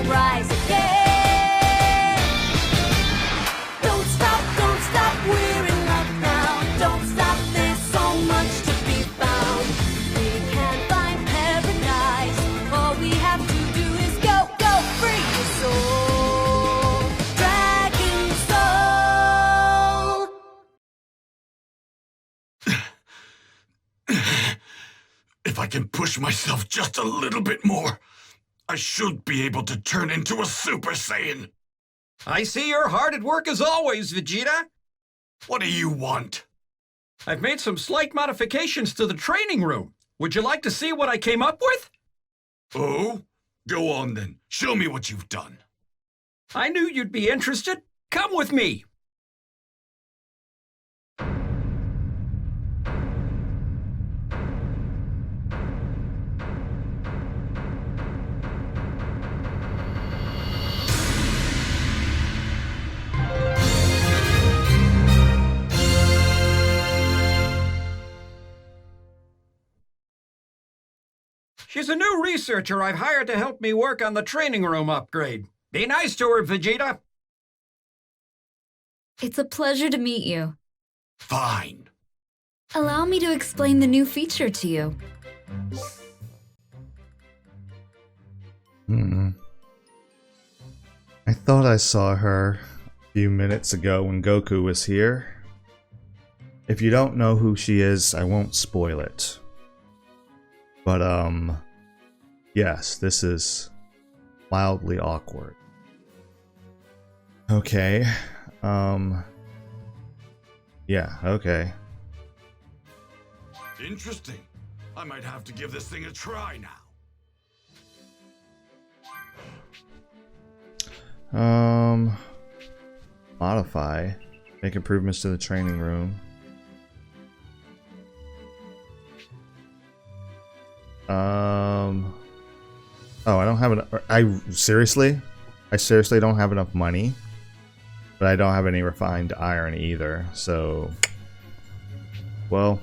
will rise again. Don't stop, we're in love now. Don't stop, there's so much to be found. We can find paradise. All we have to do is go, go, free your soul. Dragon soul. If I can push myself just a little bit more, I should be able to turn into a Super Saiyan. I see you're hard at work as always, Vegeta. What do you want? I've made some slight modifications to the training room. Would you like to see what I came up with? Oh? Go on then. Show me what you've done. I knew you'd be interested. Come with me. She's a new researcher I've hired to help me work on the training room upgrade. Be nice to her, Vegeta. It's a pleasure to meet you. Fine. Allow me to explain the new feature to you. I thought I saw her a few minutes ago when Goku was here. If you don't know who she is, I won't spoil it. But, yes, this is mildly awkward. Okay, yeah, okay. Interesting. I might have to give this thing a try now. Modify. Make improvements to the training room. Oh, I don't have enough. I seriously don't have enough money, but I don't have any refined iron either. So, well,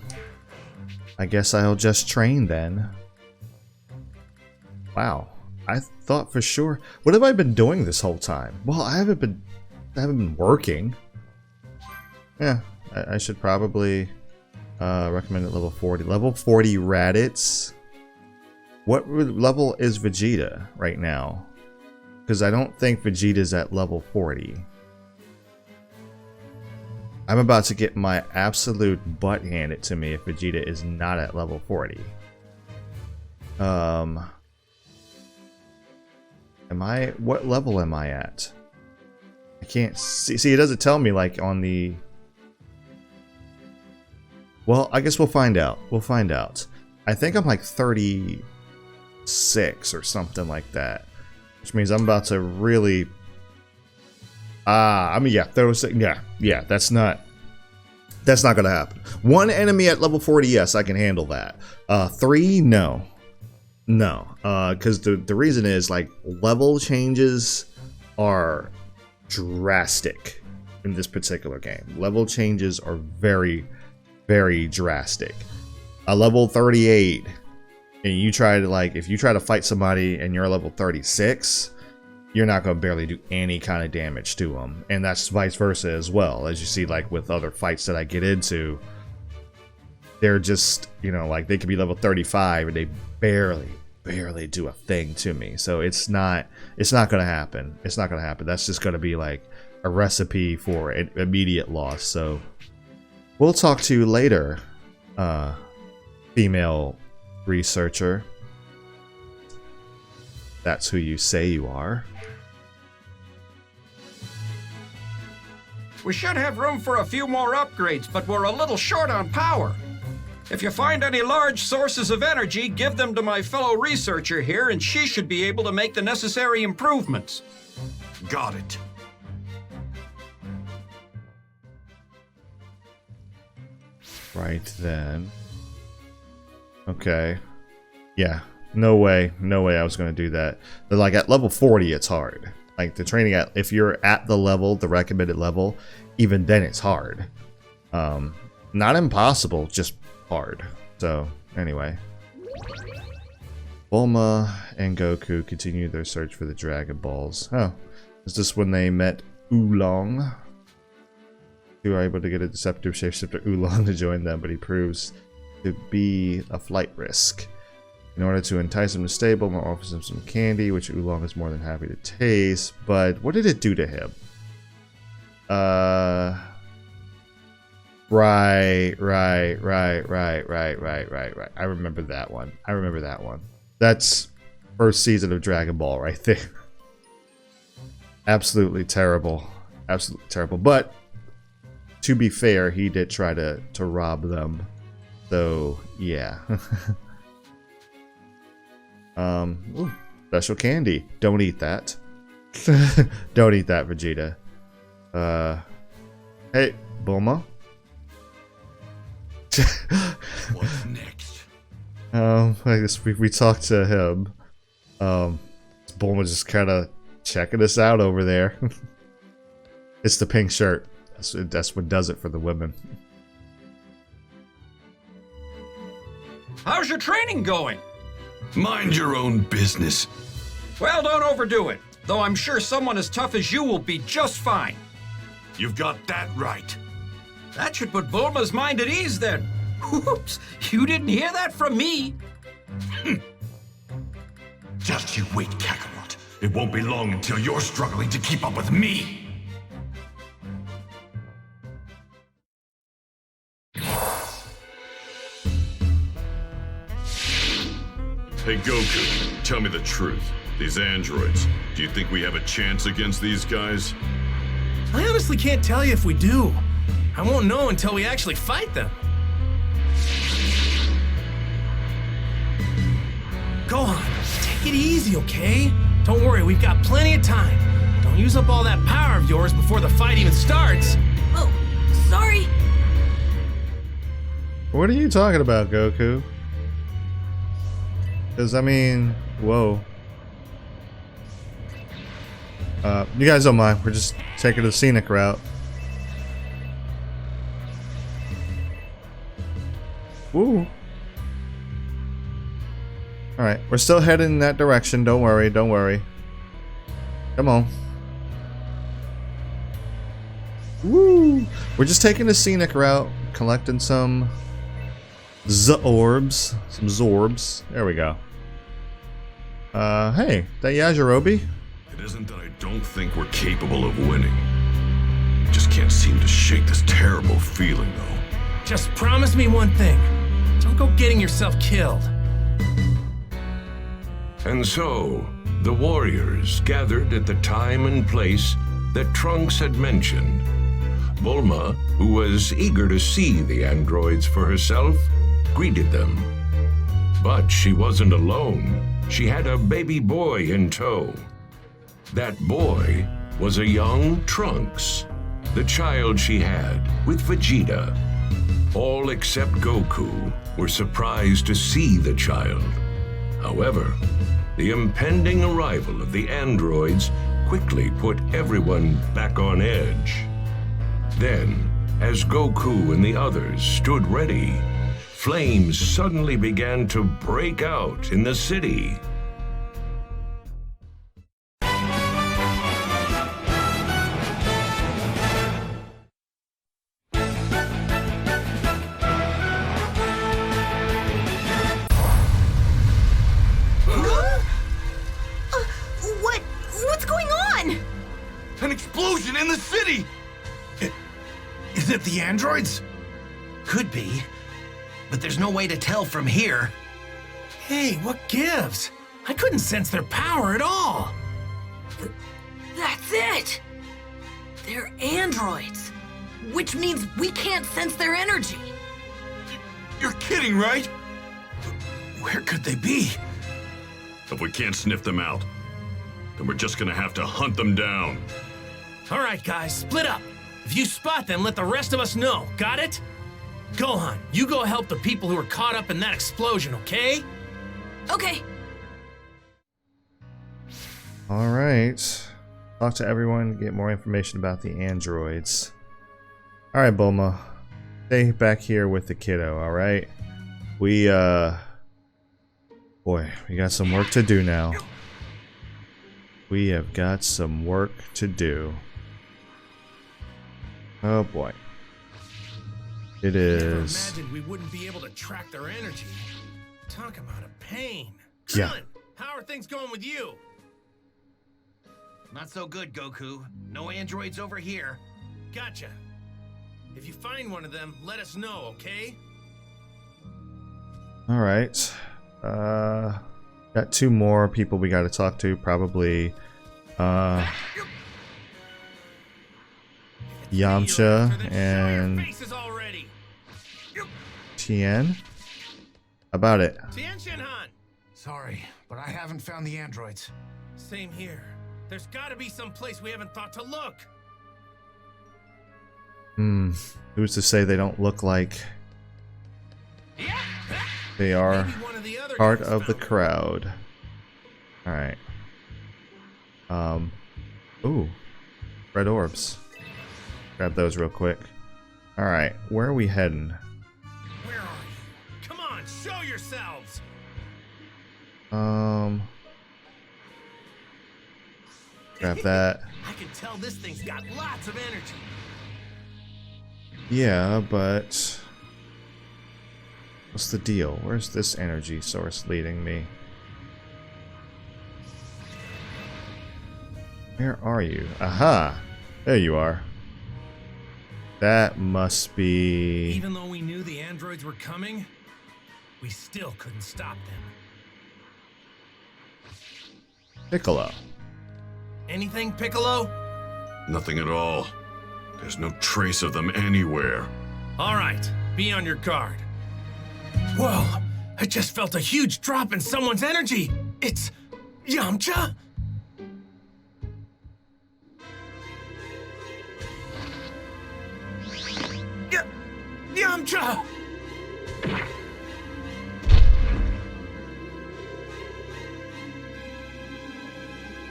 I guess I'll just train then. Wow, I thought for sure. What have I been doing this whole time? Well, I haven't been working. Yeah, I should probably recommend it level 40. Level 40 Raditz. What level is Vegeta right now? Because I don't think Vegeta's at level 40. I'm about to get my absolute butt handed to me if Vegeta is not at level 40. Am I... What level am I at? I can't see. See, it doesn't tell me, like, on the... Well, I guess we'll find out. We'll find out. I think I'm like 36 or something like that. Which means I'm about to really... I mean, yeah, there was... Yeah, that's not gonna happen. One enemy at level 40, yes, I can handle that. 3, no. No, because the reason is, like, level changes are drastic in this particular game. Level changes are very, very drastic. A level 38, and you try to, like, if you try to fight somebody and you're level 36, you're not going to barely do any kind of damage to them. And that's vice versa as well. As you see, like, with other fights that I get into, they're just, you know, like, they could be level 35 and they barely do a thing to me. So it's not going to happen. It's not going to happen. That's just going to be, like, a recipe for an immediate loss. So we'll talk to you later, female researcher. That's who you say you are. We should have room for a few more upgrades, but we're a little short on power. If you find any large sources of energy, give them to my fellow researcher here, and she should be able to make the necessary improvements. Got it. Right then. Okay. Yeah. No way I was going to do that. But, like, at level 40, it's hard. Like, the training at, if you're at the level, the recommended level, even then it's hard. Not impossible, just hard. So, anyway. Bulma and Goku continue their search for the Dragon Balls. Oh, is this when they met Oolong? Who are able to get a deceptive shapeshifter Oolong to join them, but he proves to be a flight risk. In order to entice him to stay, Bulma offers him some candy, which Oolong is more than happy to taste. But what did it do to him? Right. I remember that one. That's first season of Dragon Ball right there. Absolutely terrible. But to be fair, he did try to rob them. So yeah. Ooh, special candy. Don't eat that. Don't eat that, Vegeta. Hey, Bulma. What's next? I guess we talked to him. Bulma just kind of checking us out over there. It's the pink shirt. That's what does it for the women. How's your training going? Mind your own business. Well, don't overdo it. Though I'm sure someone as tough as you will be just fine. You've got that right. That should put Bulma's mind at ease then. Whoops, you didn't hear that from me. Just you wait, Kakarot. It won't be long until you're struggling to keep up with me. Hey Goku, tell me the truth. These androids, do you think we have a chance against these guys? I honestly can't tell you if we do. I won't know until we actually fight them. Go on, take it easy, okay? Don't worry, we've got plenty of time. Don't use up all that power of yours before the fight even starts. Oh, sorry. What are you talking about, Goku? Because, I mean, whoa. You guys don't mind. We're just taking the scenic route. Woo. Alright, we're still heading in that direction. Don't worry, don't worry. Come on. Woo! We're just taking the scenic route, collecting some orbs. Some Zorbs. There we go. Hey, that Yajirobe? It isn't that I don't think we're capable of winning. I just can't seem to shake this terrible feeling, though. Just promise me one thing. Don't go getting yourself killed. And so, the warriors gathered at the time and place that Trunks had mentioned. Bulma, who was eager to see the androids for herself, greeted them. But she wasn't alone. She had a baby boy in tow. That boy was a young Trunks, the child she had with Vegeta. All except Goku were surprised to see the child. However, the impending arrival of the androids quickly put everyone back on edge. Then, as Goku and the others stood ready, flames suddenly began to break out in the city. What's going on? An explosion in the city! Is it the androids? Could be, but there's no way to tell from here. Hey, what gives? I couldn't sense their power at all. That's it! They're androids, which means we can't sense their energy. You're kidding, right? Where could they be? If we can't sniff them out, then we're just gonna have to hunt them down. All right, guys, split up. If you spot them, let the rest of us know. Got it? Gohan, you go help the people who are caught up in that explosion, okay? Okay. Alright. Talk to everyone to get more information about the androids. Alright, Bulma. Stay back here with the kiddo, alright? We Boy, we got some work to do now. We have got some work to do. Oh boy. It is. Never imagined we wouldn't be able to track their energy. Talk about a pain. Yeah. Krillin, how are things going with you? Not so good, Goku. No androids over here. Gotcha. If you find one of them, let us know, okay? Alright. Got 2 more people we gotta talk to, probably. Yamcha and Tien. How about it? Tien Shinhan! Sorry, but I haven't found the androids. Same here. There's gotta be some place we haven't thought to look. Who's to say they don't look like they are Maybe one of the other part guys of the found one. crowd? Alright. Ooh. Red orbs. Grab those real quick. Alright, where are we heading? Where are you? Come on, show yourselves! Grab that. I can tell this thing's got lots of energy. Yeah, but what's the deal? Where's this energy source leading me? Where are you? Aha! There you are. That must be... Even though we knew the androids were coming, we still couldn't stop them. Piccolo. Anything, Piccolo? Nothing at all. There's no trace of them anywhere. All right, be on your guard. Whoa, I just felt a huge drop in someone's energy. It's Yamcha? Yamcha!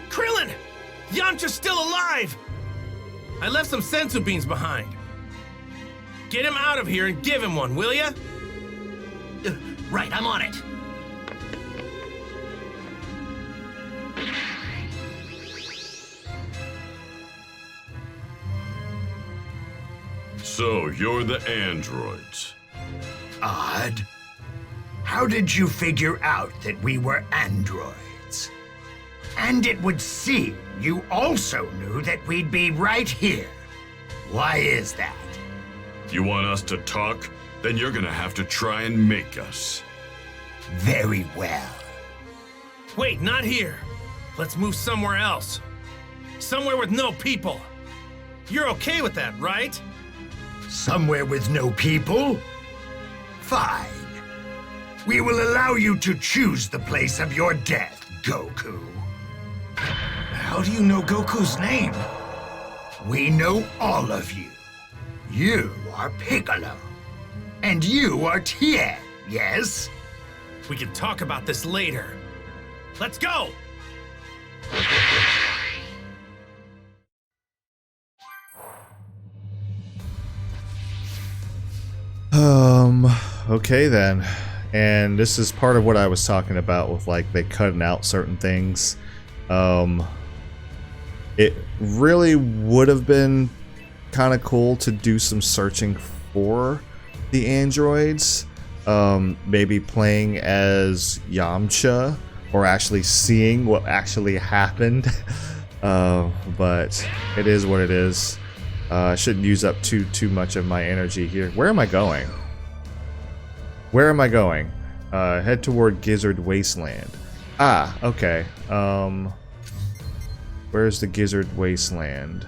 Krillin! Yamcha's still alive! I left some sensu beans behind. Get him out of here and give him one, will ya? Right, I'm on it. So, you're the androids. Odd. How did you figure out that we were androids? And it would seem you also knew that we'd be right here. Why is that? You want us to talk? Then you're gonna have to try and make us. Very well. Wait, not here. Let's move somewhere else. Somewhere with no people. You're okay with that, right? Somewhere with no people? Fine. We will allow you to choose the place of your death, Goku. How do you know Goku's name? We know all of you. You are Piccolo. And you are Tien, yes? We can talk about this later. Let's go! Okay then. And this is part of what I was talking about with like they cutting out certain things. It really would have been kind of cool to do some searching for the androids. Maybe playing as Yamcha or actually seeing what actually happened. But it is what it is. I shouldn't use up too much of my energy here. Where am I going? Where am I going? Head toward Gizzard Wasteland. Ah, okay. Where's the Gizzard Wasteland?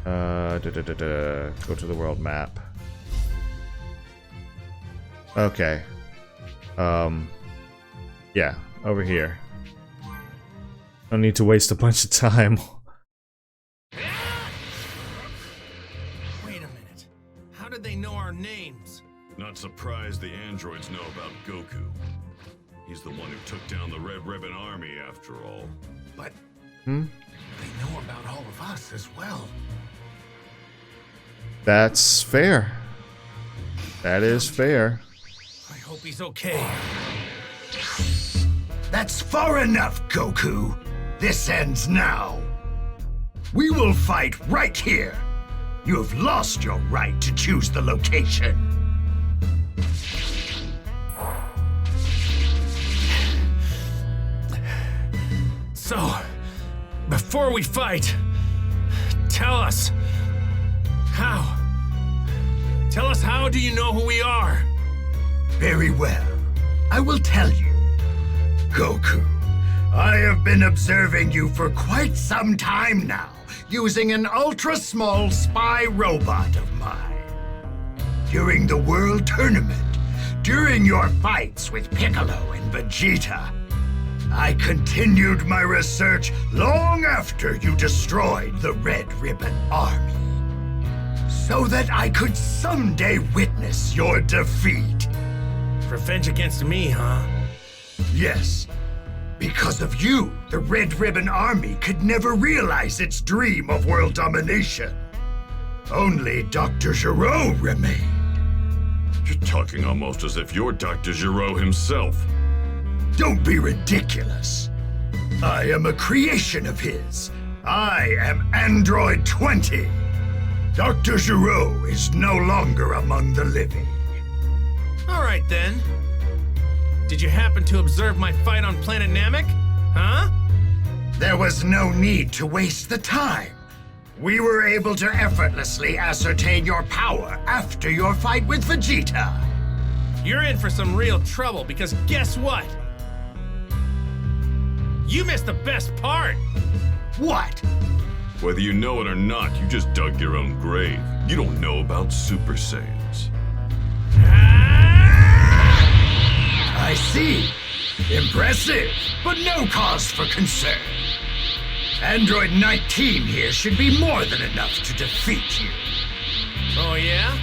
Go to the world map. Okay. Yeah, over here. Don't need to waste a bunch of time. Wait a minute. How did they know our names? Not surprised the androids know about Goku. He's the one who took down the Red Ribbon Army, after all. But they know about all of us as well. That's fair. That is fair. I hope he's okay. That's far enough, Goku. This ends now. We will fight right here. You have lost your right to choose the location. So, before we fight, tell us how. Tell us how do you know who we are? Very well. I will tell you. Goku, I have been observing you for quite some time now, using an ultra-small spy robot of mine. During the World Tournament, during your fights with Piccolo and Vegeta, I continued my research long after you destroyed the Red Ribbon Army, so that I could someday witness your defeat. Revenge against me, huh? Yes. Because of you, the Red Ribbon Army could never realize its dream of world domination. Only Dr. Gero remained. You're talking almost as if you're Dr. Gero himself. Don't be ridiculous. I am a creation of his. I am Android 20. Dr. Gero is no longer among the living. All right, then. Did you happen to observe my fight on planet Namek? Huh? There was no need to waste the time. We were able to effortlessly ascertain your power after your fight with Vegeta. You're in for some real trouble, because guess what? You missed the best part! What? Whether you know it or not, you just dug your own grave. You don't know about Super Saiyans. I see. Impressive, but no cause for concern. Android 19 here should be more than enough to defeat you. Oh, yeah?